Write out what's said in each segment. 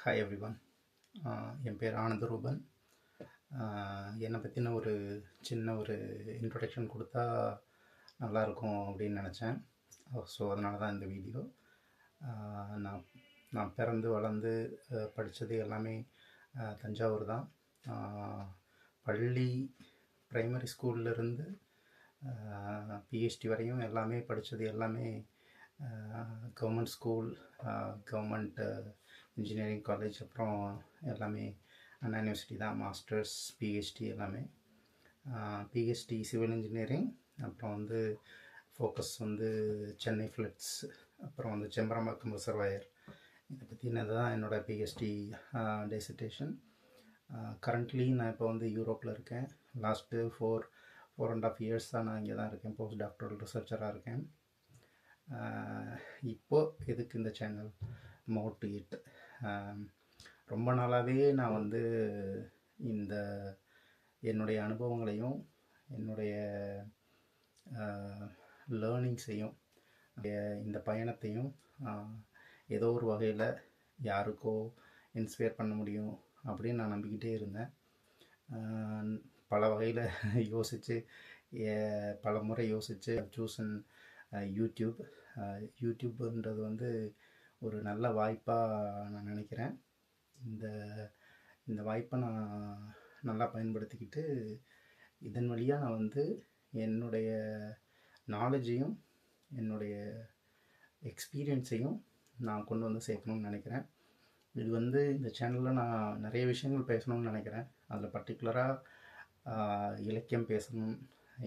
Hi everyone. என் பேர் ஆனந்தரூபன். என்னை பற்றின ஒரு சின்ன இன்ட்ரொடக்ஷன் கொடுத்தா நல்லாயிருக்கும் அப்படின்னு நினச்சேன். ஸோ அதனால தான் இந்த வீடியோ. நான் நான் பிறந்து வளர்ந்து படித்தது எல்லாமே தஞ்சாவூர் தான். பள்ளி ப்ரைமரி ஸ்கூல்லேருந்து பிஹெச்டி வரையும் எல்லாமே படித்தது எல்லாமே government school, government engineering college, அப்புறம் எல்லாமே அண்ணா யூனிவர்சிட்டி தான். மாஸ்டர்ஸ், பிஹெச்டி எல்லாமே. பிஹெச்டி சிவில் இன்ஜினியரிங், அப்புறம் ஃபோக்கஸ் சென்னை ஃப்ளட்ஸ், அப்புறம் செம்பரம்பாக்கம் ரிசர்வாயர். இதை பற்றினது தான் என்னோடய பிஹெச்டி டெசிடேஷன். கரண்ட்லி நான் இப்போ யூரோப்பில் இருக்கேன். லாஸ்ட்டு 4.5 இயர்ஸ் தான் நான் இங்கே தான் இருக்கேன். போஸ்ட் டாக்டரல் ரிசர்ச்சராக இருக்கேன். இப்போது எதுக்கு இந்த சேனல் மோர் டு இட்? ரொம்ப நாளாகவே நான் இந்த என்னுடைய அனுபவங்களையும் என்னுடைய லேர்னிங்ஸையும் இந்த பயணத்தையும் ஏதோ ஒரு வகையில் யாருக்கோ இன்ஸ்பயர் பண்ண முடியும் அப்படின்னு நான் நம்பிக்கிட்டே இருந்தேன். பல வகையில் யோசித்து பல முறை யோசித்து சூஸன் யூடியூப்ன்றது ஒரு நல்ல வாய்ப்பாக நான் நினைக்கிறேன். இந்த வாய்ப்பை நான் நல்லா பயன்படுத்திக்கிட்டு இதன் வழியாக நான் என்னுடைய நாலேஜையும் என்னுடைய எக்ஸ்பீரியன்ஸையும் நான் கொண்டு சேர்க்கணும்னு நினைக்கிறேன். இது இந்த சேனலில் நான் நிறைய விஷயங்கள் பேசணும்னு நினைக்கிறேன். அதில் பர்டிகுலராக இலக்கியம் பேசணும்,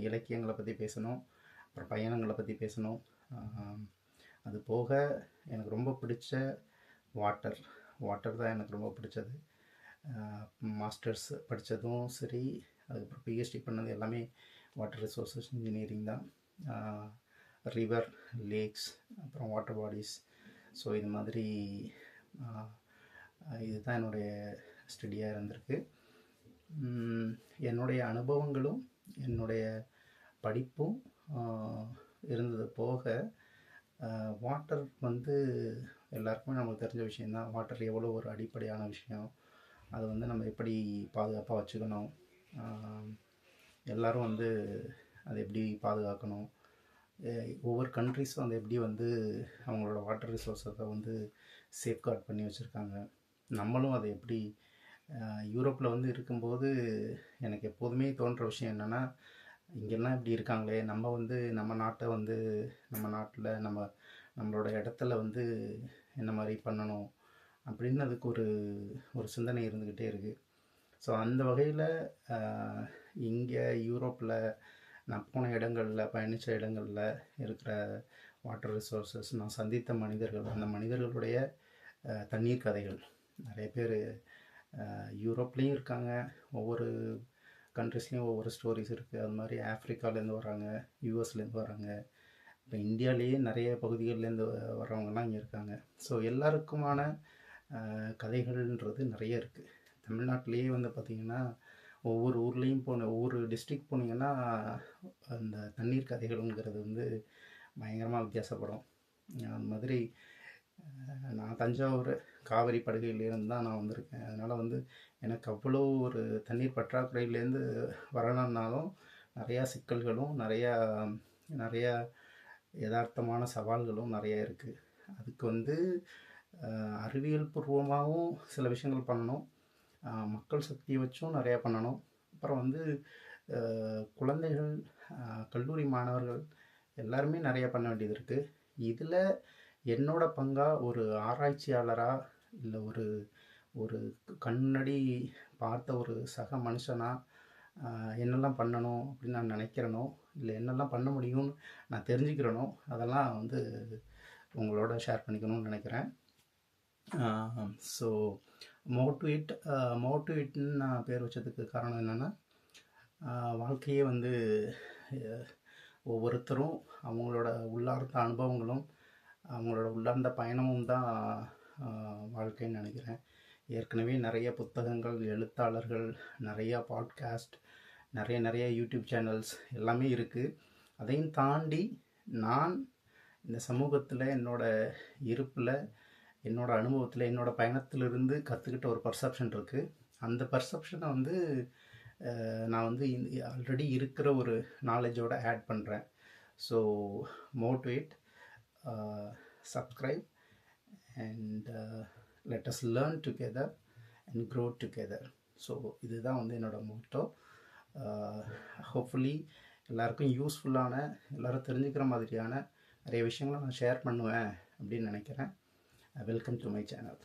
இலக்கியங்களை பற்றி பேசணும், அப்புறம் பயணங்களை பற்றி பேசணும். அது போக எனக்கு ரொம்ப பிடிச்ச வாட்டர் தான் எனக்கு ரொம்ப பிடிச்சது. மாஸ்டர்ஸ் படித்ததும் சரி, அதுக்கப்புறம் பிஹெச்டி பண்ணது எல்லாமே வாட்டர் ரிசோர்ஸஸ் இன்ஜினியரிங் தான். ரிவர், லேக்ஸ், அப்புறம் வாட்டர் பாடிஸ். ஸோ இது மாதிரி இதுதான் என்னுடைய ஸ்டடியாக இருந்திருக்கு. என்னுடைய அனுபவங்களும் என்னுடைய படிப்பும் இருந்தது போக வாட்டர் எல்லாருக்குமே நமக்கு தெரிஞ்ச விஷயந்தான். வாட்டர் எவ்வளோ ஒரு அடிப்படையான விஷயம். அது நம்ம எப்படி பாதுகாப்பாக வச்சுக்கணும், எல்லோரும் அதை எப்படி பாதுகாக்கணும், ஒவ்வொரு கண்ட்ரிஸும் எப்படி அவங்களோட வாட்டர் ரிசோர்ஸை சேஃப்கார்ட் பண்ணி வச்சுருக்காங்க. நம்மளும் அதை எப்படி யூரோப்பில் இருக்கும்போது எனக்கு எப்போதுமே தோன்ற விஷயம் என்னென்னா, இங்கெல்லாம் இப்படி இருக்காங்களே, நம்ம நம்ம நாட்டை நம்ம நாட்டில் நம்மளோட இடத்துல என்ன மாதிரி பண்ணணும் அப்படின்னு அதுக்கு ஒரு சிந்தனை இருந்துக்கிட்டே இருக்குது. ஸோ அந்த வகையில் இங்கே யூரோப்பில் நான் போன இடங்களில், பயணித்த இடங்களில் இருக்கிற வாட்டர் ரிசோர்ஸஸ், நான் சந்தித்த மனிதர்கள், அந்த மனிதர்களுடைய தண்ணீர் கதைகள். நிறைய பேர் யூரோப்லேயும் இருக்காங்க, ஒவ்வொரு கண்ட்ரிஸ்லேயும் ஒவ்வொரு ஸ்டோரிஸ் இருக்குது. அது மாதிரி ஆஃப்ரிக்காலேருந்து வராங்க, யூஎஸ்லேருந்து வராங்க, இப்போ இந்தியாவிலேயே நிறைய பகுதிகள்லேருந்து வர்றவங்கலாம் இங்கே இருக்காங்க. ஸோ எல்லாருக்குமான கதைகள்ன்றது நிறைய இருக்குது. தமிழ்நாட்டிலேயே பார்த்திங்கன்னா ஒவ்வொரு ஊர்லேயும் ஒவ்வொரு டிஸ்ட்ரிக்ட் போனீங்கன்னா அந்த தண்ணீர் கதைகள்ங்கிறது பயங்கரமாக வித்தியாசப்படும். அது மாதிரி நான் தஞ்சாவூர் காவிரி படுகையிலேருந்து தான் நான் வந்திருக்கேன். அதனால் எனக்கு அவ்வளோ ஒரு தண்ணீர் பற்றாக்குறையிலேருந்து வரணுன்னாலும் நிறையா சிக்கல்களும் நிறையா யதார்த்தமான சவால்களும் நிறைய இருக்குது. அதுக்கு அறிவியல் பூர்வமாகவும் சில விஷயங்கள் பண்ணணும், மக்கள் சக்தியை வச்சும் நிறையா பண்ணணும். அப்புறம் குழந்தைகள், கல்லூரி மாணவர்கள் எல்லாருமே நிறையா பண்ண வேண்டியது இருக்குது. இதில் என்னோட பங்காக ஒரு ஆராய்ச்சியாளராக, இல்லை ஒரு கண்ணடி பார்த்த ஒரு சக மனுஷனாக என்னெல்லாம் பண்ணணும் அப்படின்னு நான் நினைக்கிறேனோ, இல்லை என்னெல்லாம் பண்ண முடியும்னு நான் தெரிஞ்சுக்கிறேனோ, அதெல்லாம் உங்களோட ஷேர் பண்ணிக்கணும்னு நினைக்கிறேன். ஸோ மோட்டிவேட்னு நான் பேர் வச்சதுக்கு காரணம் என்னென்னா, வாழ்க்கையே ஒவ்வொருத்தரும் அவங்களோட உள்ளார்ந்த அனுபவங்களும் அவங்களோட உள்ளார்ந்த பயணமும் தான் வாழ்க்கைன்னு நினைக்கிறேன். ஏற்கனவே நிறைய புத்தகங்கள், எழுத்தாளர்கள், நிறையா பாட்காஸ்ட், நிறைய யூடியூப் சேனல்ஸ் எல்லாமே இருக்குது. அதையும் தாண்டி நான் இந்த சமூகத்தில் என்னோட இருப்பில் என்னோடய அனுபவத்தில் என்னோடய பயணத்திலிருந்து கற்றுக்கிட்ட ஒரு பர்செப்ஷன் இருக்குது. அந்த பர்செப்ஷனை வந்து நான் வந்து ஆல்ரெடி இருக்கிற ஒரு நாலேஜோடு ஆட் பண்ணுறேன். So motivate, subscribe and let us learn together and grow together. So இதுதான் வந்து என்னோடய மோட்டோ. ஹோப்ஃபுல்லி எல்லாருக்கும் யூஸ்ஃபுல்லான, எல்லோரும் தெரிஞ்சுக்கிற மாதிரியான நிறைய விஷயங்களை நான் ஷேர் பண்ணுவேன் அப்படின்னு நினைக்கிறேன். Welcome to my channel.